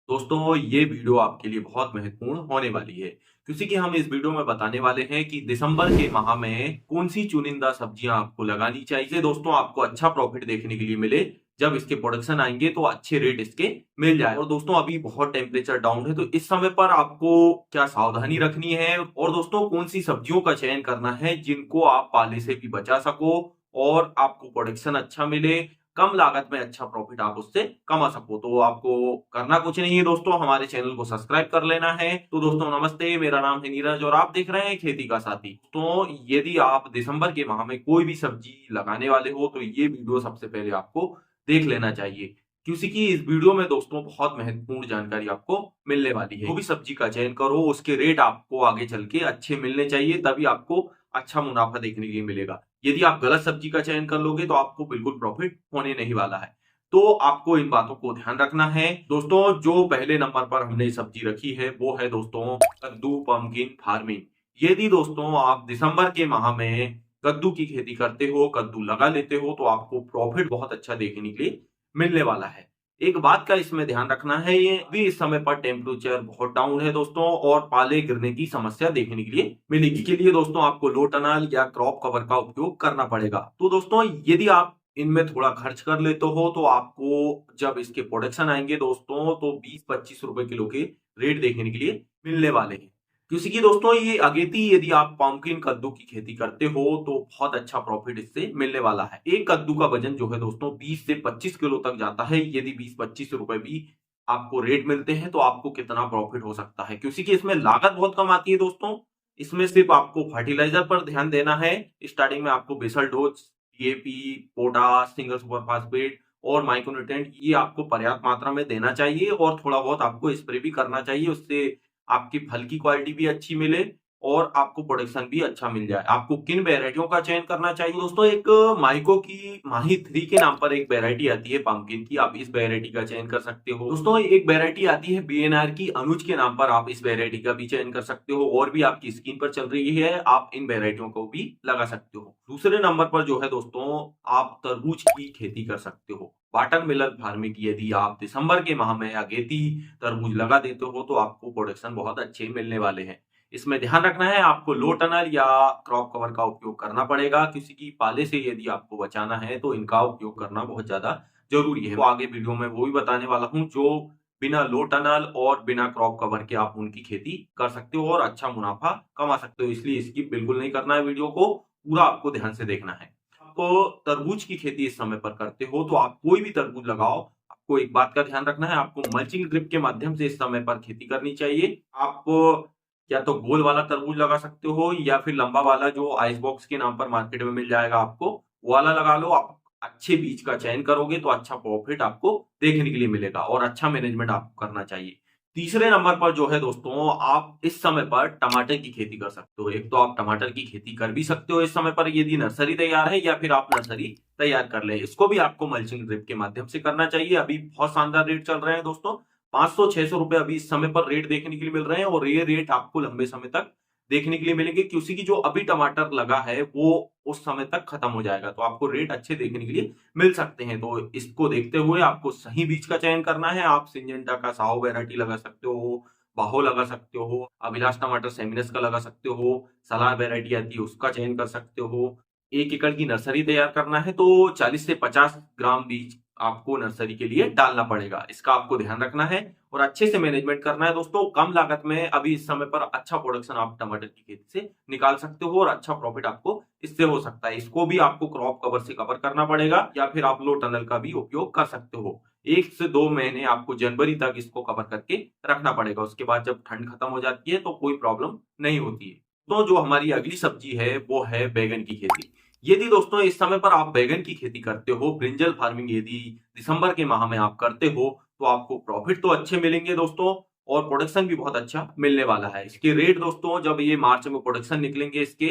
दोस्तों ये वीडियो आपके लिए बहुत महत्वपूर्ण होने वाली है क्योंकि कि हम इस वीडियो में बताने वाले हैं कि दिसंबर के माह में कौन सी चुनिंदा सब्जियां आपको लगानी चाहिए दोस्तों आपको अच्छा प्रॉफिट देखने के लिए मिले। जब इसके प्रोडक्शन आएंगे तो अच्छे रेट इसके मिल जाए। और दोस्तों अभी बहुत टेम्परेचर डाउन है तो इस समय पर आपको क्या सावधानी रखनी है और दोस्तों कौन सी सब्जियों का चयन करना है जिनको आप पाले से भी बचा सको और आपको प्रोडक्शन अच्छा मिले, कम लागत में अच्छा प्रॉफिट आप उससे कमा सको। तो आपको करना कुछ नहीं है दोस्तों, हमारे चैनल को सब्सक्राइब कर लेना है। तो दोस्तों नमस्ते, मेरा नाम है नीरज और आप देख रहे हैं खेती का साथी। तो यदि आप दिसंबर के माह में कोई भी सब्जी लगाने वाले हो तो ये वीडियो सबसे पहले आपको देख लेना चाहिए क्योंकि कि इस वीडियो में दोस्तों बहुत महत्वपूर्ण जानकारी आपको मिलने वाली है। जो भी सब्जी का चयन करो उसके रेट आपको आगे चल के अच्छे मिलने चाहिए, तभी आपको अच्छा मुनाफा देखने के लिए मिलेगा। यदि आप गलत सब्जी का चयन कर लोगे तो आपको बिल्कुल प्रॉफिट होने नहीं वाला है। तो आपको इन बातों को ध्यान रखना है दोस्तों। जो पहले नंबर पर हमने सब्जी रखी है वो है दोस्तों कद्दू पम्पकिन फार्मिंग। यदि दोस्तों आप दिसंबर के माह में कद्दू की खेती करते हो, कद्दू लगा लेते हो तो आपको प्रॉफिट बहुत अच्छा देखने के लिए मिलने वाला है। एक बात का इसमें ध्यान रखना है, ये भी इस समय पर टेम्परेचर बहुत डाउन है दोस्तों और पाले गिरने की समस्या देखने के लिए मिलेगी। इसके लिए दोस्तों आपको लो टनल या क्रॉप कवर का उपयोग करना पड़ेगा। तो दोस्तों यदि आप इनमें थोड़ा खर्च कर लेते हो तो आपको जब इसके प्रोडक्शन आएंगे दोस्तों तो 20-25 रुपए किलो के रेट देखने के लिए मिलने वाले हैं। क्योंकि कि दोस्तों ये अगेती यदि आप पंपकिन कद्दू की खेती करते हो तो बहुत अच्छा प्रॉफिट इससे मिलने वाला है। एक कद्दू का वजन जो है दोस्तों 20 से 25 किलो तक जाता है। यदि 20-25 रुपए भी आपको रेट मिलते हैं तो आपको कितना प्रॉफिट हो सकता है, क्योंकि कि इसमें लागत बहुत कम आती है दोस्तों। इसमें सिर्फ आपको फर्टिलाइजर पर ध्यान देना है। स्टार्टिंग में आपको basal dose DAP, potash, single super phosphate और माइक्रोन्यूट्रिएंट ये आपको पर्याप्त मात्रा में देना चाहिए और थोड़ा बहुत आपको स्प्रे भी करना चाहिए। उससे आपकी फल की क्वालिटी भी अच्छी मिले और आपको प्रोडक्शन भी अच्छा मिल जाए। आपको किन वैरायटियों का चयन करना चाहिए दोस्तों, एक माइको की माही 3 के नाम पर एक वैरायटी आती है पंपकिन की, आप इस वैरायटी का चयन कर सकते हो। दोस्तों एक वैरायटी आती है बीएनआर की अनुज के नाम पर, आप इस वैरायटी का भी चयन कर सकते हो। और भी आपकी स्क्रीन पर चल रही है, आप इन वैरायटियों को भी लगा सकते हो। दूसरे नंबर पर जो है दोस्तों आप तरबूज की खेती कर सकते हो। वाटरमेलन फार्मिंग यदि आप दिसंबर के माह में अगेती तरबूज लगा देते हो तो आपको प्रोडक्शन बहुत अच्छे मिलने वाले हैं। इसमें ध्यान रखना है आपको लो टनल या क्रॉप कवर का उपयोग करना पड़ेगा, किसी की पाले से यदि आपको बचाना है तो इनका उपयोग करना बहुत ज्यादा जरूरी है। तो आगे वीडियो में वो भी बताने वाला हूँ जो बिना लो टनल और बिना क्रॉप कवर के आप उनकी खेती कर सकते हो और अच्छा मुनाफा कमा सकते हो। इसलिए इसकी बिल्कुल नहीं करना है, वीडियो को पूरा आपको ध्यान से देखना है। आपको तरबूज की खेती इस समय पर करते हो तो आप कोई भी तरबूज लगाओ, आपको एक बात का ध्यान रखना है, आपको मल्चिंग ड्रिप के माध्यम से इस समय पर खेती करनी चाहिए। आप या तो गोल वाला तरबूज लगा सकते हो या फिर लंबा वाला जो आइस बॉक्स के नाम पर मार्केट में मिल जाएगा आपको, वो वाला लगा लो। आप अच्छे बीज का चयन करोगे तो अच्छा प्रॉफिट आपको देखने के लिए मिलेगा और अच्छा मैनेजमेंट आपको करना चाहिए। तीसरे नंबर पर जो है दोस्तों आप इस समय पर टमाटर की खेती कर सकते हो। एक तो आप टमाटर की खेती कर भी सकते हो इस समय पर यदि नर्सरी तैयार है, या फिर आप नर्सरी तैयार कर ले। इसको भी आपको मल्चिंग ड्रिप के माध्यम से करना चाहिए। अभी बहुत शानदार रेट चल रहे हैं दोस्तों, 500-600 रुपए अभी इस समय पर रेट देखने के लिए मिल रहे हैं और ये रेट आपको लंबे समय तक देखने के लिए मिलेंगे क्योंकि कि जो अभी टमाटर लगा है वो उस समय तक खत्म हो जाएगा, तो आपको रेट अच्छे देखने के लिए मिल सकते हैं। तो इसको देखते हुए आपको सही बीज का चयन करना है। आप सिंजेंटा का साहो वैरायटी लगा सकते हो, बाहो लगा सकते हो, अभिलाष टमाटर सेमिनस का लगा सकते हो, सलार वैरायटी आती है उसका चयन कर सकते हो। 1 एकड़ की नर्सरी तैयार करना है तो 40 से 50 ग्राम बीज आपको नर्सरी के लिए डालना पड़ेगा। इसका आपको ध्यान रखना है और अच्छे से मैनेजमेंट करना है दोस्तों। कम लागत में अभी इस समय पर अच्छा प्रोडक्शन आप टमाटर की खेती से निकाल सकते हो और अच्छा प्रॉफिट आपको इससे हो सकता है। इसको भी आपको क्रॉप कवर से कवर करना पड़ेगा या फिर आप लो टनल का भी उपयोग कर सकते हो। 1 से 2 महीने आपको जनवरी तक इसको कवर करके रखना पड़ेगा। उसके बाद जब ठंड खत्म हो जाती है तो कोई प्रॉब्लम नहीं होती है। तो जो हमारी अगली सब्जी है वो है बैगन की खेती। यदि दोस्तों इस समय पर आप बैगन की खेती करते हो, ब्रिंजल फार्मिंग यदि दिसंबर के माह में आप करते हो तो आपको प्रॉफिट तो अच्छे मिलेंगे दोस्तों और प्रोडक्शन भी बहुत अच्छा मिलने वाला है। इसके रेट दोस्तों जब ये मार्च में प्रोडक्शन निकलेंगे इसके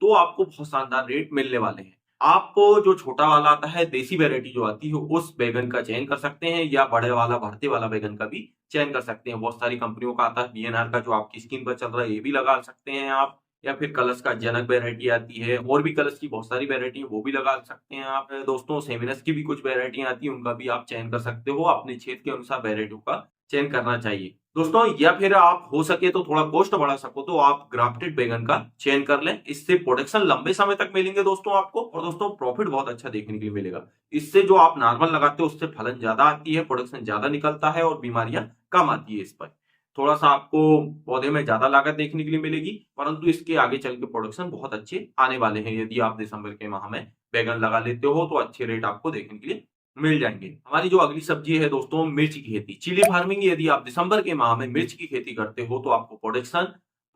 तो आपको बहुत शानदार रेट मिलने वाले हैं। आप जो छोटा वाला आता है देसी वैरायटी जो आती है उस बैगन का चयन कर सकते हैं या बड़े वाला भरते वाला बैगन का भी चयन कर सकते हैं। बहुत सारी कंपनियों का आता है, बीएनआर का जो आपकी स्क्रीन पर चल रहा है ये भी लगा सकते हैं आप, या फिर कलर्स का जनक वैरायटी आती है और भी कलर्स की बहुत सारी वैरायटी है वो भी लगा सकते हैं आप। दोस्तों सेमिनस की भी कुछ वैरायटी आती है उनका भी आप चयन कर सकते हो। अपने क्षेत्र के अनुसार वैरायटियों का चयन करना चाहिए दोस्तों। या फिर आप हो सके तो थोड़ा कॉस्ट बढ़ा सको तो आप ग्राफ्टेड बैगन का चयन कर लें। इससे प्रोडक्शन लंबे समय तक मिलेंगे दोस्तों आपको, और दोस्तों प्रॉफिट बहुत अच्छा देखने के लिए मिलेगा। इससे जो आप नॉर्मल लगाते हो उससे फलन ज्यादा आती है, प्रोडक्शन ज्यादा निकलता है और बीमारियां कम आती है। इस पर थोड़ा सा आपको पौधे में ज्यादा लागत देखने के लिए मिलेगी, परंतु इसके आगे चल के प्रोडक्शन बहुत अच्छे आने वाले हैं। यदि आप दिसंबर के माह में बैगन लगा लेते हो तो अच्छे रेट आपको देखने के लिए मिल जाएंगे। हमारी जो अगली सब्जी है दोस्तों, मिर्च की खेती, चिली फार्मिंग। यदि आप दिसंबर के माह में मिर्च की खेती करते हो तो आपको प्रोडक्शन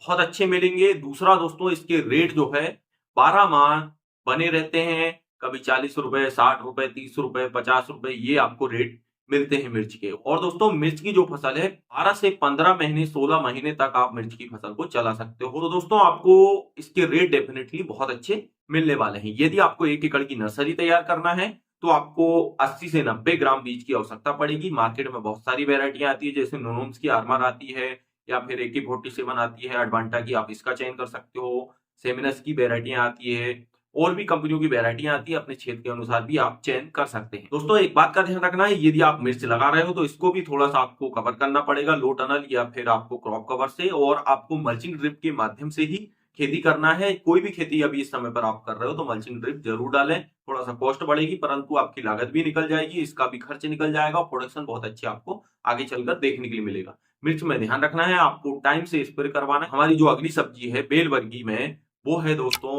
बहुत अच्छे मिलेंगे। दूसरा दोस्तों, इसके रेट जो है 12 माह बने रहते हैं। कभी 40 रुपए, 60 रुपए, 30 रुपए, 50 रुपए, ये आपको रेट मिलते हैं मिर्च के। और दोस्तों मिर्च की जो फसल है 12 से 15 महीने, 16 महीने तक आप मिर्च की फसल को चला सकते हो। तो दोस्तों आपको इसके रेट डेफिनेटली बहुत अच्छे मिलने वाले हैं। यदि आपको 1 एकड़ की नर्सरी तैयार करना है तो आपको 80 से 90 ग्राम बीज की आवश्यकता पड़ेगी। मार्केट में बहुत सारी वेरायटियां आती है, जैसे नोनोम्स की आर्मर आती है, या फिर AK-47 आती है, एडवांटा की, आप इसका चयन कर सकते हो। सेमिनस की वेरायटियां आती है, और भी कंपनियों की वेरायटियां आती है। अपने क्षेत्र के अनुसार भी आप चयन कर सकते हैं। दोस्तों एक बात का ध्यान रखना है, यदि आप मिर्च लगा रहे हो तो इसको भी थोड़ा सा आपको कवर करना पड़ेगा, लो टनल या फिर आपको क्रॉप कवर से, और आपको मल्चिंग ड्रिप के माध्यम से ही खेती करना है। कोई भी खेती अभी इस समय पर आप कर रहे हो तो मल्चिंग ड्रिप जरूर डालें। थोड़ा सा कॉस्ट बढ़ेगी, परंतु आपकी लागत भी निकल जाएगी, इसका भी खर्च निकल जाएगा, और प्रोडक्शन बहुत अच्छे आपको आगे चलकर देखने के लिए मिलेगा। मिर्च में ध्यान रखना है, आपको टाइम से स्प्रे करवाना है। हमारी जो अगली सब्जी है बेल वर्गीय में, वो है दोस्तों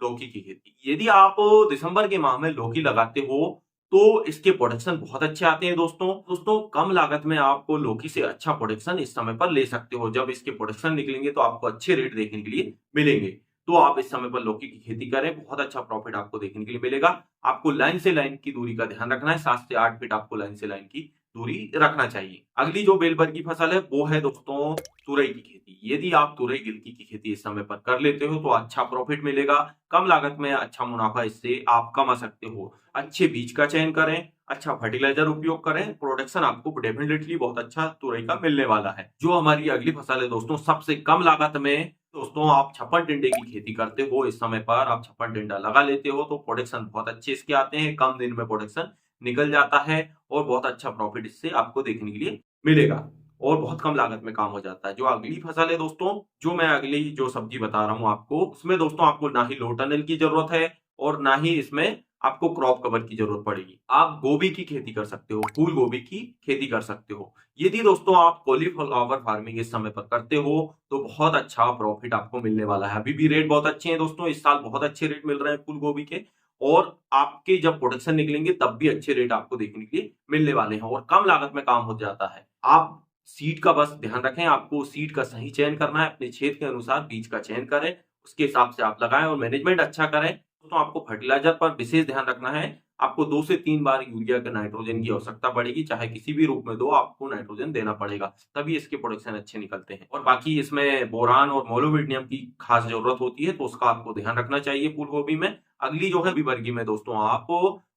लौकी की खेती। यदि आप दिसंबर के माह में लौकी लगाते हो तो इसके प्रोडक्शन बहुत अच्छे आते हैं दोस्तों कम लागत में आपको लौकी से अच्छा प्रोडक्शन इस समय पर ले सकते हो। जब इसके प्रोडक्शन निकलेंगे तो आपको अच्छे रेट देखने के लिए मिलेंगे। तो आप इस समय पर लौकी की खेती करें, बहुत अच्छा प्रॉफिट आपको देखने के लिए मिलेगा। आपको लाइन से लाइन की दूरी का ध्यान रखना है, 7 से 8 फीट आपको लाइन से लाइन की दूरी रखना चाहिए। अगली जो बेल वर्गीय फसल है वो है दोस्तों तुरई की खेती। यदि आप तुरई गिलकी की खेती इस समय पर कर लेते हो तो अच्छा प्रॉफिट मिलेगा, कम लागत में अच्छा मुनाफा इससे आप कमा सकते हो। अच्छे बीज का चयन करें, अच्छा फर्टिलाइजर उपयोग करें, प्रोडक्शन आपको डेफिनेटली बहुत अच्छा तुरई का मिलने वाला है। जो हमारी अगली फसल है दोस्तों, सबसे कम लागत में दोस्तों आप छप्पन टिंडे की खेती करते हो। इस समय पर आप छप्पन टिंडा लगा लेते हो तो प्रोडक्शन बहुत अच्छे इसके आते हैं, कम दिन में प्रोडक्शन निकल जाता है, और बहुत अच्छा प्रॉफिट इससे आपको देखने के लिए मिलेगा, और बहुत कम लागत में काम हो जाता है। जो अगली फसल है दोस्तों, जो मैं अगली जो सब्जी बता रहा हूँ आपको, उसमें दोस्तों आपको ना ही लो टनल की जरूरत है और ना ही इसमें आपको क्रॉप कवर की जरूरत पड़ेगी। आप गोभी की खेती कर सकते हो, फूल गोभी की खेती कर सकते हो। यदि दोस्तों आप कॉलीफ्लावर फार्मिंग इस समय पर करते हो तो बहुत अच्छा प्रॉफिट आपको मिलने वाला है। अभी भी रेट बहुत अच्छे हैं दोस्तों, इस साल बहुत अच्छे रेट मिल रहे हैं फूल गोभी के, और आपके जब प्रोडक्शन निकलेंगे तब भी अच्छे रेट आपको देखने के लिए मिलने वाले हैं, और कम लागत में काम हो जाता है। आप सीड का बस ध्यान रखें, आपको सीड का सही चयन करना है, अपने क्षेत्र के अनुसार बीज का चयन करें, उसके हिसाब से आप लगाएं और मैनेजमेंट अच्छा करें। तो आपको फर्टिलाइजर पर विशेष ध्यान रखना है। आपको 2 से 3 बार यूरिया के नाइट्रोजन की आवश्यकता पड़ेगी, चाहे किसी भी रूप में दो, आपको नाइट्रोजन देना पड़ेगा, तभी इसके प्रोडक्शन अच्छे निकलते हैं। और बाकी इसमें बोरान और मोलिब्डेनम की खास जरूरत होती है, तो उसका आपको ध्यान रखना चाहिए फूल गोभी में। अगली जो है वर्गीय में दोस्तों आप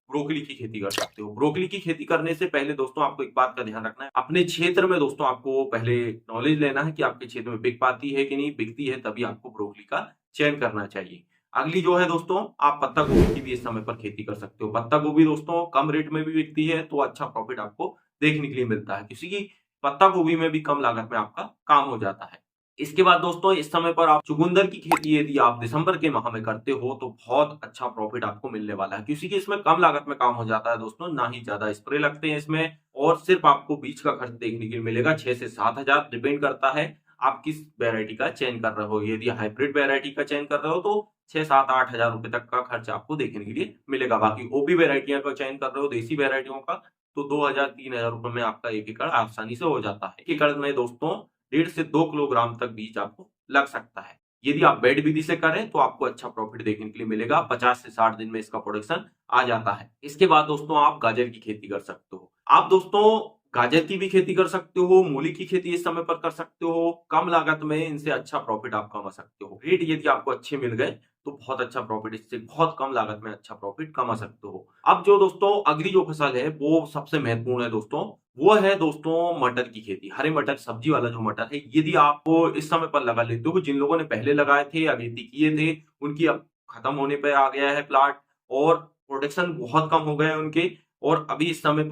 ब्रोकली की खेती कर सकते हो। ब्रोकली की खेती करने से पहले दोस्तों आपको एक बात का ध्यान रखना है, अपने क्षेत्र में दोस्तों आपको पहले नॉलेज लेना है कि आपके क्षेत्र में बिक पाती है कि नहीं, बिकती है तभी आपको ब्रोकली का चयन करना चाहिए। अगली जो है दोस्तों, आप पत्ता गोभी की भी इस समय पर खेती कर सकते हो। पत्ता गोभी दोस्तों कम रेट में भी बिकती है, तो अच्छा प्रॉफिट आपको देखने के लिए मिलता है, किसी की पत्ता गोभी में भी कम लागत में आपका काम हो जाता है। इसके बाद दोस्तों इस समय पर आप चुकंदर की खेती यदि आप दिसंबर के माह में करते हो तो बहुत अच्छा प्रॉफिट आपको मिलने वाला है, क्योंकि इसमें कम लागत में काम हो जाता है दोस्तों, ना ही ज्यादा स्प्रे लगते हैं इसमें, और सिर्फ आपको बीज का खर्च देखने के लिए मिलेगा 6 से 7 हजार, डिपेंड करता है आप किस वेरायटी का चयन कर रहे हो। यदि हाइब्रिड वेरायटी का चयन कर रहे हो तो 6, 7, 8 हजार रुपए तक का खर्च आपको देखने के लिए मिलेगा। बाकी ओबी वेरायटियों का चयन कर रहे हो, देसी वेरायटियों का, तो 2 हजार 3 हजार रुपए में आपका 1 एकड़ आसानी से हो जाता है। 1 एकड़ में दोस्तों 1.5 से 2 किलोग्राम तक बीज आपको लग सकता है। यदि आप बेड विधि से करें तो आपको अच्छा प्रॉफिट देखने के लिए मिलेगा, 50 से 60 दिन में इसका प्रोडक्शन आ जाता है। इसके बाद दोस्तों आप गाजर की खेती कर सकते हो। आप दोस्तों गाजर की भी खेती कर सकते हो, मूली की खेती इस समय पर कर सकते हो, कम लागत में इनसे अच्छा प्रॉफिट आप कमा सकते हो। रेट यदि आपको अच्छे मिल गए तो बहुत अच्छा प्रॉफिट, इससे बहुत कम लागत में अच्छा प्रॉफिट कमा सकते हो। अब जो दोस्तों अगली जो फसल है वो सबसे महत्वपूर्ण है दोस्तों, वो है दोस्तों मटर की खेती। हरे मटर, सब्जी वाला जो मटर है, यदि आप इस समय पर लगा लेते हो, जिन लोगों ने पहले लगाए थे, अगेती किए थे, उनकी अब खत्म होने पे आ गया है प्लाट, और प्रोडक्शन बहुत कम हो गए उनके, और अभी इस समय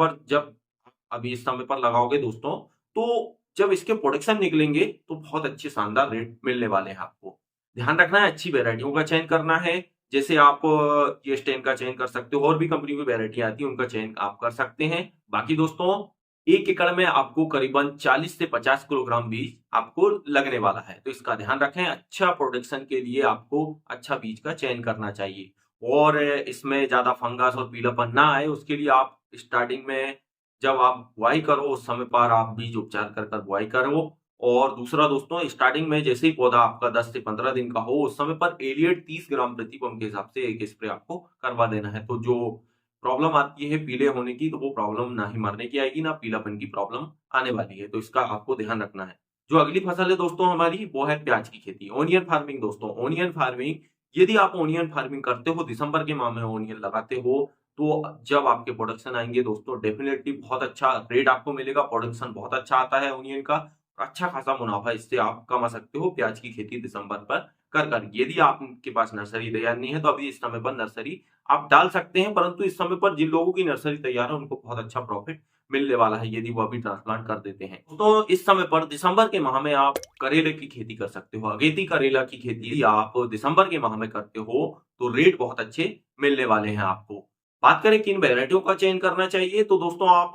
पर लगाओगे दोस्तों तो जब इसके प्रोडक्शन निकलेंगे तो बहुत अच्छे शानदार रेट मिलने वाले हैं आपको। ध्यान रखना है, अच्छी वेराइटियों का चयन करना है। जैसे आप ES10 का चयन कर सकते हो, और भी कंपनी की वेराइटी आती है उनका चयन आप कर सकते हैं। बाकी दोस्तों 1 एकड़ में आपको करीबन 40 से 50 किलोग्राम बीज आपको लगने वाला है, तो इसका ध्यान रखें। अच्छा प्रोडक्शन के लिए आपको अच्छा बीज का चयन करना चाहिए, और इसमें ज्यादा फंगस और पीलापन ना आए उसके लिए आप स्टार्टिंग में जब आप बुआई करो उस समय पर आप बीज उपचार कर कर बुआई करो। और दूसरा दोस्तों, स्टार्टिंग में जैसे ही पौधा आपका 10 से 15 दिन का हो उस समय पर एलियट 30 ग्राम प्रति पंप के हिसाब से एक स्प्रे आपको करवा देना है। तो जो प्रॉब्लम आती है पीले होने की, तो वो प्रॉब्लम ना ही मरने की आएगी, ना पीलापन की प्रॉब्लम आने वाली है, तो इसका आपको ध्यान रखना है। जो अगली फसल है दोस्तों हमारी, वो है प्याज की खेती, ओनियन फार्मिंग। दोस्तों ओनियन फार्मिंग, यदि आप ओनियन फार्मिंग करते हो, दिसंबर के माह में ओनियन लगाते हो, तो जब आपके प्रोडक्शन आएंगे दोस्तों डेफिनेटली बहुत अच्छा रेट आपको मिलेगा। प्रोडक्शन बहुत अच्छा आता है ओनियन का, अच्छा खासा मुनाफा इससे आप कमा सकते हो प्याज की खेती दिसंबर पर कर। यदि आपके पास नर्सरी तैयार नहीं है तो अभी इस समय पर नर्सरी आप डाल सकते हैं, परंतु इस समय पर जिन लोगों की नर्सरी तैयार है उनको बहुत अच्छा प्रॉफिट मिलने वाला है यदि वो अभी ट्रांसप्लांट कर देते हैं। तो इस समय पर दिसंबर के माह में आप करेले की खेती कर सकते हो। अगेती करेला की खेती यदि आप दिसंबर के माह में करते हो तो रेट बहुत अच्छे मिलने वाले हैं आपको। बात करें किन वेराइटियों का चयन करना चाहिए, तो दोस्तों आप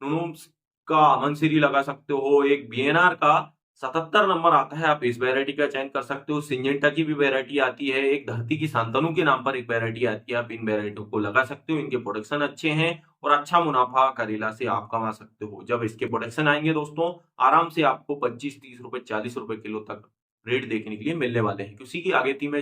नुनुम्स का अमनसिरी लगा सकते हो। एक बीएनआर का 77 नंबर आता है, आप इस वेराइटी का चयन कर सकते हो। सिंजेंटा की भी वेराइटी आती है, एक धरती की शांतनु के नाम पर एक वेराइटी आती है, आप इन वेराइटियों को लगा सकते हो। इनके प्रोडक्शन अच्छे हैं और अच्छा मुनाफा करेला से आप कमा सकते हो। जब इसके प्रोडक्शन आएंगे दोस्तों आराम से आपको 25-30 रुपए 40 रुपए किलो तक रेट देखने के लिए मिलने वाले हैं। किसी की अगेती में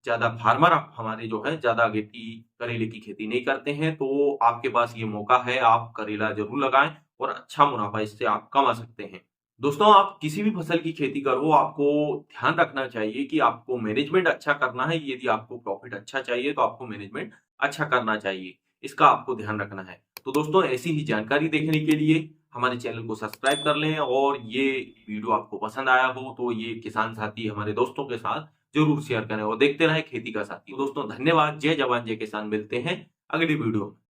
ज्यादा फार्मर हमारे जो है ज्यादा अगेती करेले की खेती नहीं करते हैं, तो आपके पास ये मौका है, आप करेला जरूर लगाएं और अच्छा मुनाफा इससे आप कमा सकते हैं। दोस्तों आप किसी भी फसल की खेती करो, आपको ध्यान रखना चाहिए कि आपको मैनेजमेंट अच्छा करना है। यदि आपको प्रॉफिट अच्छा चाहिए तो आपको मैनेजमेंट अच्छा करना चाहिए, इसका आपको ध्यान रखना है। तो दोस्तों ऐसी ही जानकारी देखने के लिए हमारे चैनल को सब्सक्राइब कर लें, और ये वीडियो आपको पसंद आया हो तो ये किसान साथी हमारे दोस्तों के साथ जरूर शेयर करें, और देखते रहे खेती का साथी। दोस्तों धन्यवाद। जय जवान जय किसान, मिलते हैं अगली वीडियो में।